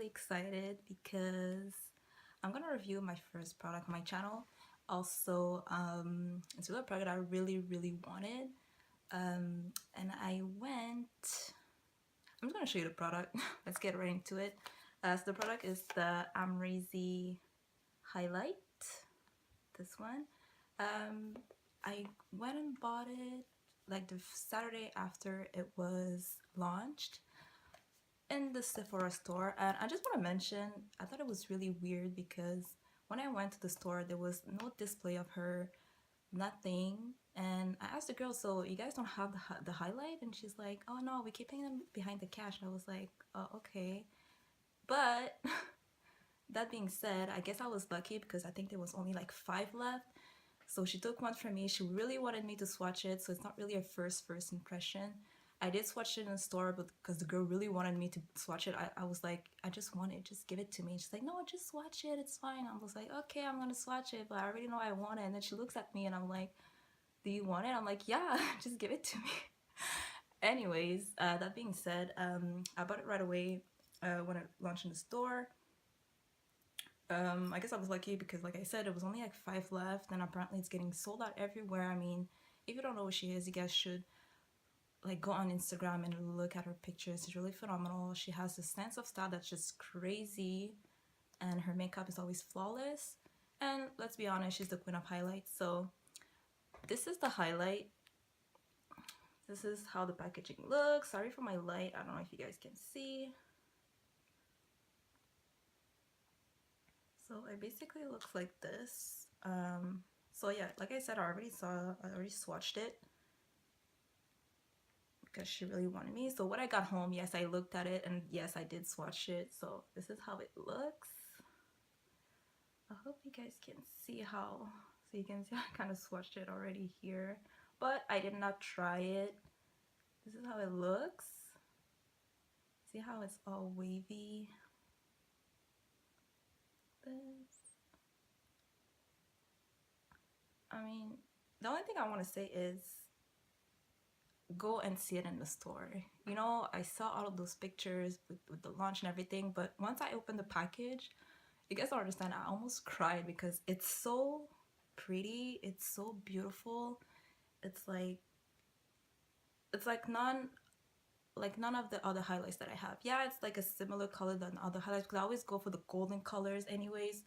excited because I'm gonna review my first product on my channel. Also, it's really a product I really wanted. And I went. I'm just gonna show you the product. Let's get right into it. So the product is the Amrezy highlight. This one. I went and bought it like the Saturday after it was launched in the Sephora store, and I just want to mention I thought it was really weird because when I went to the store there was no display of her, nothing. And I asked the girl, so you guys don't have the highlight? And she's like, oh no, we keep putting them behind the cash. And I was like, oh, okay. But that being said, I guess I was lucky because I think there was only like 5 left. So she took one from me. She really wanted me to swatch it, so it's not really a first impression. I did swatch it in the store, but because the girl really wanted me to swatch it, I was like, I just want it, just give it to me. She's like, no, just swatch it, it's fine. I was like, okay, I'm gonna swatch it, but I already know I want it. And then she looks at me and I'm like, do you want it? I'm like, yeah, just give it to me. Anyways, that being said, I bought it right away when it launched in the store. I guess I was lucky because, like I said, it was only like 5 left, and apparently it's getting sold out everywhere. I mean, if you don't know who she is, you guys should like go on Instagram and look at her pictures. It's really phenomenal. She has a sense of style that's just crazy, and her makeup is always flawless. And let's be honest, she's the queen of highlights. So this is the highlight. This is how the packaging looks. Sorry for my light, I don't know if you guys can see. So it basically looks like this. So yeah, like I said, I already swatched it because she really wanted me. So when I got home, yes, I looked at it, and yes, I did swatch it. So this is how it looks. I hope you guys can see how, so you can see I kind of swatched it already here, but I did not try it. This is how it looks. See how it's all wavy? I mean, the only thing I want to say is go and see it in the store. You know, I saw all of those pictures with the launch and everything, but once I opened the package, you guys don't understand, I almost cried because it's so pretty, it's so beautiful. It's like none of the other highlights that I have. Yeah, it's like a similar color than other highlights because I always go for the golden colors anyways.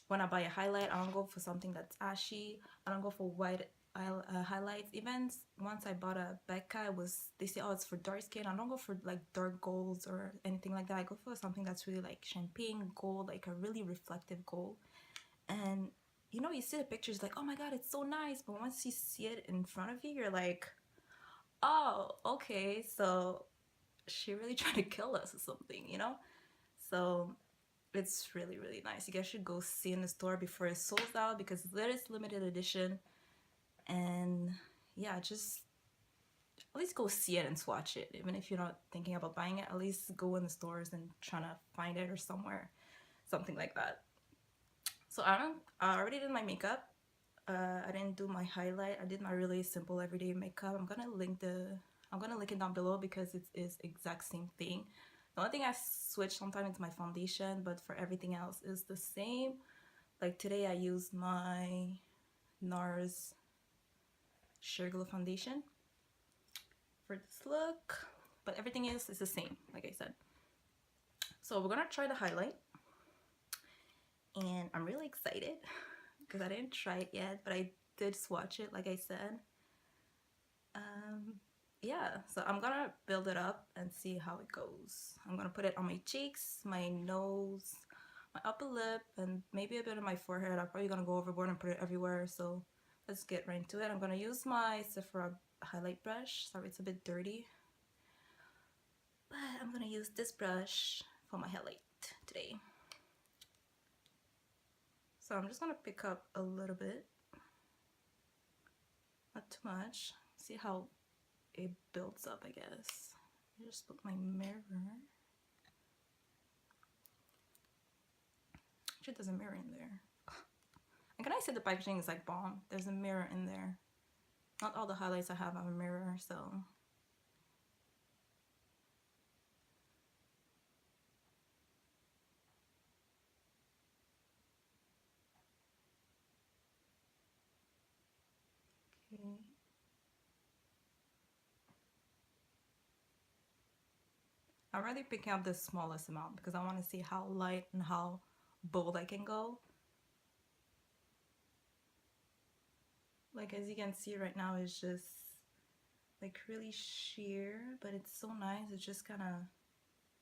When I buy a highlight, I don't go for something that's ashy. I don't go for white highlights. Even once I bought a Becca, they say, oh, it's for dark skin. I don't go for like dark golds or anything like that. I go for something that's really like champagne gold, like a really reflective gold. And you know, you see the pictures like, oh my god, it's so nice, but once you see it in front of you, you're like, oh, okay, so she really trying to kill us or something, you know? So it's really nice. You guys should go see in the store before it sold out because there is limited edition. And yeah, just at least go see it and swatch it. Even if you're not thinking about buying it, at least go in the stores and try to find it or somewhere, something like that. So I already did my makeup. I didn't do my highlight. I did my really simple everyday makeup. I'm gonna link it down below because it is exact same thing. The only thing I switch sometimes is my foundation, but for everything else is the same. Like today I used my Nars Sheer Glow foundation for this look, but everything else is the same, like I said. So we're gonna try the highlight, and I'm really excited because I didn't try it yet, but I did swatch it, like I said. Yeah, so I'm gonna build it up and see how it goes. I'm gonna put it on my cheeks, my nose, my upper lip, and maybe a bit on my forehead. I'm probably gonna go overboard and put it everywhere, so let's get right into it. I'm gonna use my Sephora highlight brush. Sorry, it's a bit dirty, but I'm gonna use this brush for my highlight today. So I'm just gonna pick up a little bit, not too much. See how it builds up, I guess. I just put my mirror. Actually, there's a mirror in there. And can I say the packaging is like bomb? There's a mirror in there. Not all the highlights I have a mirror, so. I'm really picking up the smallest amount because I want to see how light and how bold I can go. Like as you can see right now, it's just like really sheer, but it's so nice. It's just kind of,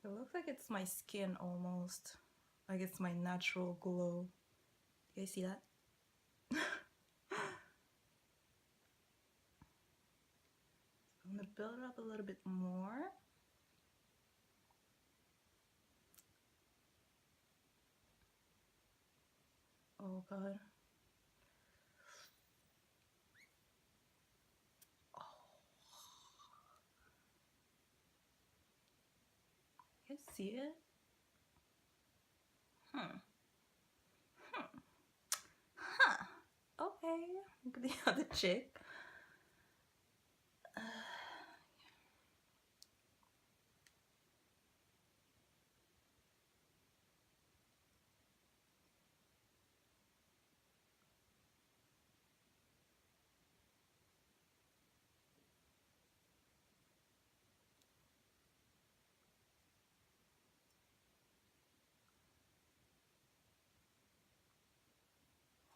it looks like it's my skin almost, like it's my natural glow. You guys see that? I'm gonna build it up a little bit more. Oh god. Oh. You guys see it? Hmm. Huh. Okay. Look at the other chick.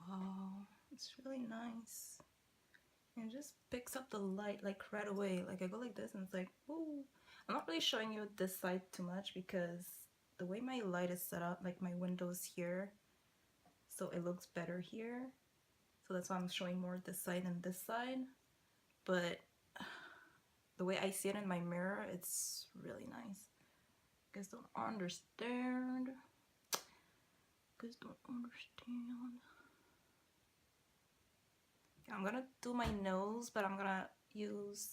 Wow, it's really nice. And it just picks up the light like right away. Like I go like this and it's like, ooh. I'm not really showing you this side too much because the way my light is set up, like my window's here, so it looks better here. So that's why I'm showing more this side and this side. But the way I see it in my mirror, it's really nice. You guys don't understand. You guys don't understand. I'm gonna do my nose, but I'm gonna use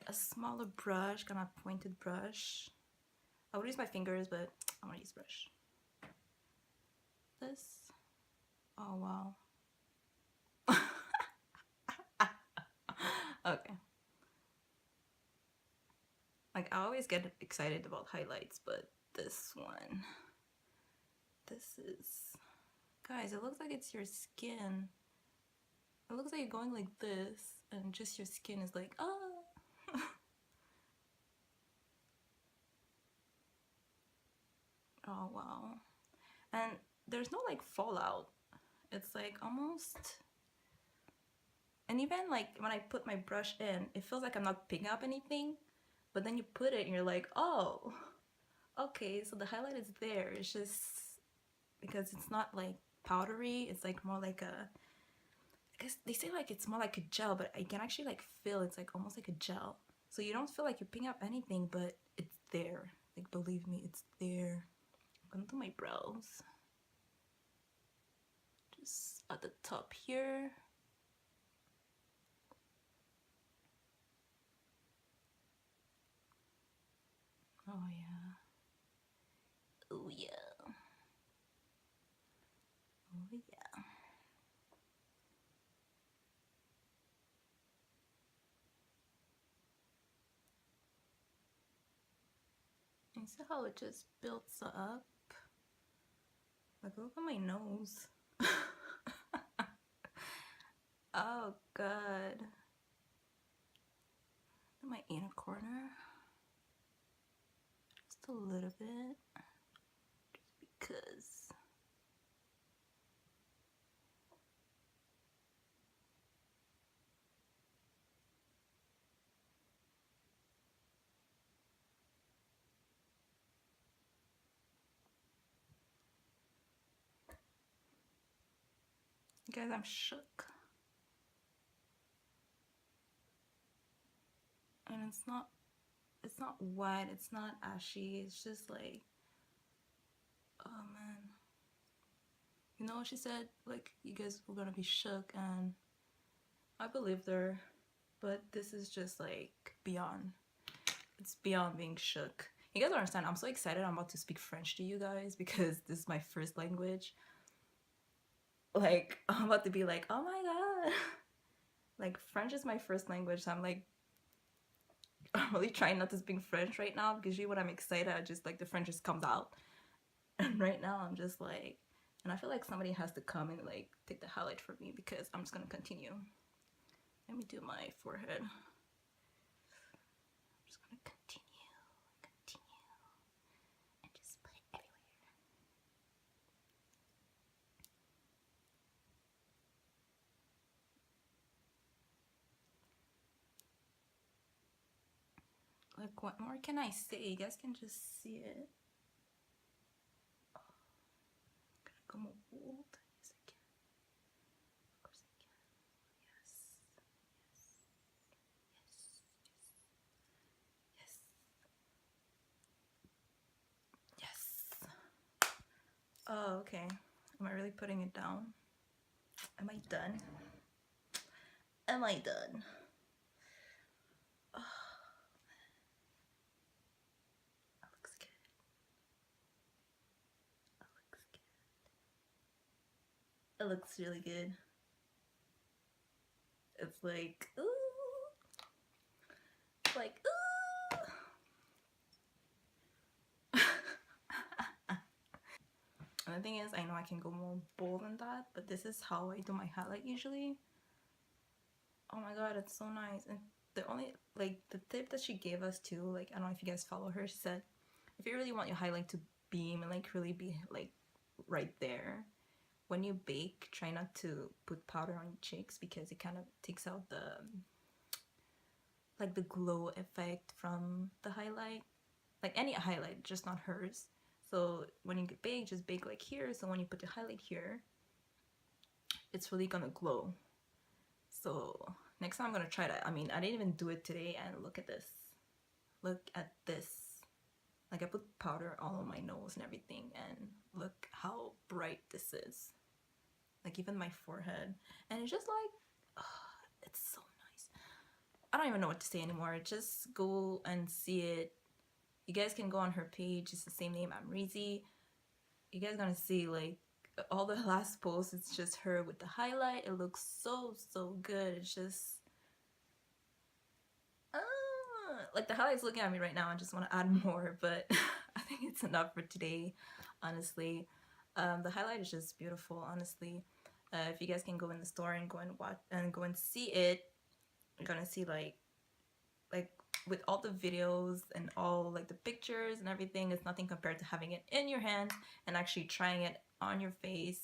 a smaller brush, kind of pointed brush. I would use my fingers, but I'm gonna use brush. This. Oh wow. Okay. Like I always get excited about highlights, but this one, this is, guys, it looks like it's your skin. It looks like you're going like this and just your skin is like, oh. Oh wow. And there's no like fallout. It's like almost, and even like when I put my brush in, it feels like I'm not picking up anything, but then you put it and you're like, oh, okay, so the highlight is there. It's just because it's not like powdery, it's like more like a, I guess they say like it's more like a gel, but I can actually like feel it's like almost like a gel. So you don't feel like you're picking up anything, but it's there. Like believe me, it's there. I'm gonna do my brows. Just at the top here. Oh yeah. Oh yeah. Oh yeah. And see how it just builds up? Like look at my nose. Oh god. My inner corner. Just a little bit. Just because. Guys, I'm shook. And it's not white, it's not ashy, it's just like, oh man. You know what she said? Like, you guys were gonna be shook, and I believed her, but this is just like beyond. It's beyond being shook. You guys don't understand, I'm so excited I'm about to speak French to you guys because this is my first language. Like, I'm about to be like, oh my god. Like, French is my first language, so I'm like, I'm really trying not to speak French right now because usually when I'm excited, I just like the French just comes out. And right now I'm just like, and I feel like somebody has to come and like take the highlight for me because I'm just gonna continue. Let me do my forehead. I'm just gonna continue. Like, what more can I say? You guys can just see it. Oh, I'm gonna go more bold. Yes, I can. Of course I can. Yes. Yes. Yes. Yes. Yes. Oh, okay. Am I really putting it down? Am I done? Am I done? Oh, that looks good. That looks good. It looks really good. It's like, ooh. It's like, ooh. And the thing is, I know I can go more bold than that, but this is how I do my highlight usually. Oh my god, it's so nice. And the only, like, the tip that she gave us too, like, I don't know if you guys follow her, she said, if you really want your highlight to beam and, like, really be, like, right there, when you bake, try not to put powder on your cheeks because it kind of takes out the, like, the glow effect from the highlight. Like, any highlight, just not hers. So when you bake, just bake, like, here. So when you put the highlight here, it's really gonna glow. So next time I'm gonna try that. I mean, I didn't even do it today, and look at this. Look at this. Like, I put powder all on my nose and everything, and look how bright this is. Like, even my forehead. And it's just like, oh, it's so nice. I don't even know what to say anymore. Just go and see it. You guys can go on her page. It's the same name, Amrezy. You guys gonna see, like, all the last posts, it's just her with the highlight. It looks so good. It's just like, the highlight's looking at me right now. I just want to add more, but I think it's enough for today, honestly. The highlight is just beautiful, honestly. If you guys can go in the store and go and watch and go and see it, you're gonna see, like with all the videos and all, like, the pictures and everything, it's nothing compared to having it in your hands and actually trying it on your face,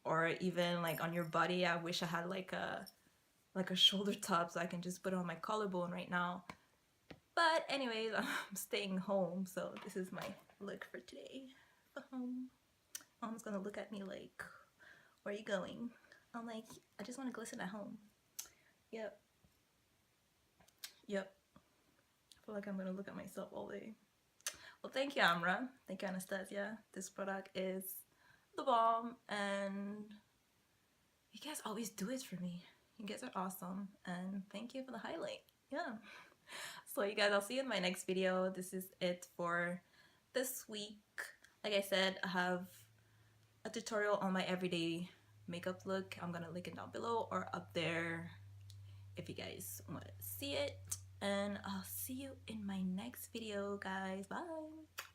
or even, like, on your body. I wish I had, like a shoulder top so I can just put it on my collarbone right now. But anyways, I'm staying home, so this is my look for today. For home. Mom's gonna look at me like, where are you going? I'm like, I just want to glisten at home. Yep. Yep. I feel like I'm gonna look at myself all day. Well, thank you, Amra. Thank you, Anastasia. This product is the bomb, and you guys always do it for me. You guys are awesome, and thank you for the highlight. Yeah. So you guys, I'll see you in my next video. This is it for this week. Like I said, I have a tutorial on my everyday makeup look. I'm gonna link it down below or up there if you guys want to see it. And I'll see you in my next video, guys. Bye.